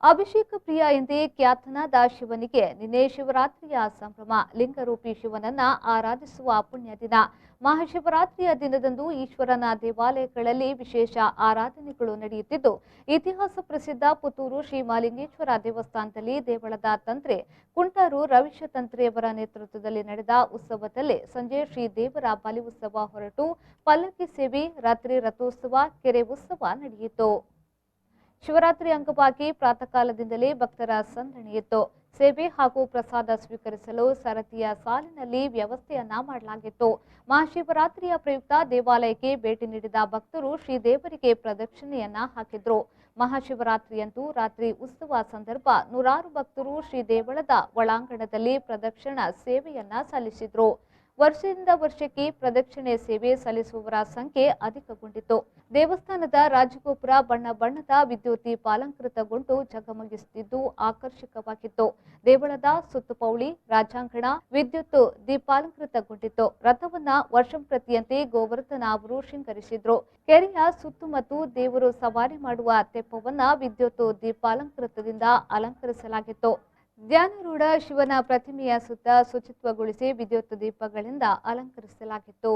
ಅಭಿಷೇಕ ಪ್ರಿಯ ಎಂದೇ ಖ್ಯಾತನಾದ ಶಿವನಿಗೆ ನಿನ್ನೆ ಶಿವರಾತ್ರಿಯ ಸಂಭ್ರಮ. ಲಿಂಗರೂಪಿ ಶಿವನನ್ನ ಆರಾಧಿಸುವ ಪುಣ್ಯ ದಿನ. ಮಹಾಶಿವರಾತ್ರಿಯ ದಿನದಂದು ಈಶ್ವರನ ದೇವಾಲಯಗಳಲ್ಲಿ ವಿಶೇಷ ಆರಾಧನೆಗಳು ನಡೆಯುತ್ತಿದ್ದು, ಇತಿಹಾಸ ಪ್ರಸಿದ್ಧ ಪುತ್ತೂರು ಶ್ರೀ ಮಹಾಲಿಂಗೇಶ್ವರ ದೇವಸ್ಥಾನದಲ್ಲಿ ದೇವಳದ ತಂತ್ರಿ ಕುಂಟಾರು ರವೀಶ ತಂತ್ರಿಯವರ ನೇತೃತ್ವದಲ್ಲಿ ನಡೆದ ಉತ್ಸವದಲ್ಲಿ ಸಂಜೆ ಶ್ರೀ ದೇವರ ಬಲಿ ಉತ್ಸವ ಹೊರಟು ಪಲ್ಲಕ್ಕಿ ಸೇವೆ, ರಾತ್ರಿ ರಥೋತ್ಸವ, ಕೆರೆ ಉತ್ಸವ ನಡೆಯಿತು. ಶಿವರಾತ್ರಿ ಅಂಗವಾಗಿ ಪ್ರಾತಃ ಕಾಲದಿಂದಲೇ ಭಕ್ತರ ಸಂದಣಿಯಿತ್ತು. ಸೇವೆ ಹಾಗೂ ಪ್ರಸಾದ ಸ್ವೀಕರಿಸಲು ಸರತಿಯ ಸಾಲಿನಲ್ಲಿ ವ್ಯವಸ್ಥೆಯನ್ನ ಮಾಡಲಾಗಿತ್ತು. ಮಹಾಶಿವರಾತ್ರಿಯ ಪ್ರಯುಕ್ತ ದೇವಾಲಯಕ್ಕೆ ಭೇಟಿ ನೀಡಿದ ಭಕ್ತರು ಶ್ರೀದೇವರಿಗೆ ಪ್ರದಕ್ಷಿಣೆಯನ್ನ ಹಾಕಿದ್ರು. ಮಹಾಶಿವರಾತ್ರಿಯಂದು ರಾತ್ರಿ ಉತ್ಸವ ಸಂದರ್ಭ ನೂರಾರು ಭಕ್ತರು ಶ್ರೀ ದೇವಳದ ಒಳಾಂಗಣದಲ್ಲಿ ಪ್ರದಕ್ಷಿಣಾ ಸೇವೆಯನ್ನ ಸಲ್ಲಿಸಿದ್ರು. ವರ್ಷದಿಂದ ವರ್ಷಕ್ಕೆ ಪ್ರದಕ್ಷಿಣೆ ಸೇವೆ ಸಲ್ಲಿಸುವವರ ಸಂಖ್ಯೆ ಅಧಿಕಗೊಂಡಿತು. ದೇವಸ್ಥಾನದ ರಾಜಗೋಪುರ ಬಣ್ಣ ಬಣ್ಣದ ವಿದ್ಯುತ್ ದೀಪಾಲಂಕೃತಗೊಂಡು ಜಗಮಗಿಸುತ್ತಿದ್ದು ಆಕರ್ಷಕವಾಗಿತ್ತು. ದೇವಳದ ಸುತ್ತುಪೌಳಿ ರಾಜಾಂಗಣ ವಿದ್ಯುತ್ ದೀಪಾಲಂಕೃತಗೊಂಡಿತ್ತು. ರಥವನ್ನ ವರ್ಷಂಪ್ರತಿಯಂತೆ ಗೋವರ್ಧನ ಅವರು ಶೃಂಗರಿಸಿದ್ರು. ಕೆರೆಯ ಸುತ್ತಮುತ್ತ ದೇವರು ಸವಾರಿ ಮಾಡುವ ತೆಪ್ಪವನ್ನ ವಿದ್ಯುತ್ ದೀಪಾಲಂಕೃತದಿಂದ ಅಲಂಕರಿಸಲಾಗಿತ್ತು. ಧ್ಯಾನರೂಢ ಶಿವನ ಪ್ರತಿಮೆಯ ಸುತ್ತ ಶುಚಿತ್ವಗೊಳಿಸಿ ವಿದ್ಯುತ್ ದೀಪಗಳಿಂದ ಅಲಂಕರಿಸಲಾಗಿತ್ತು.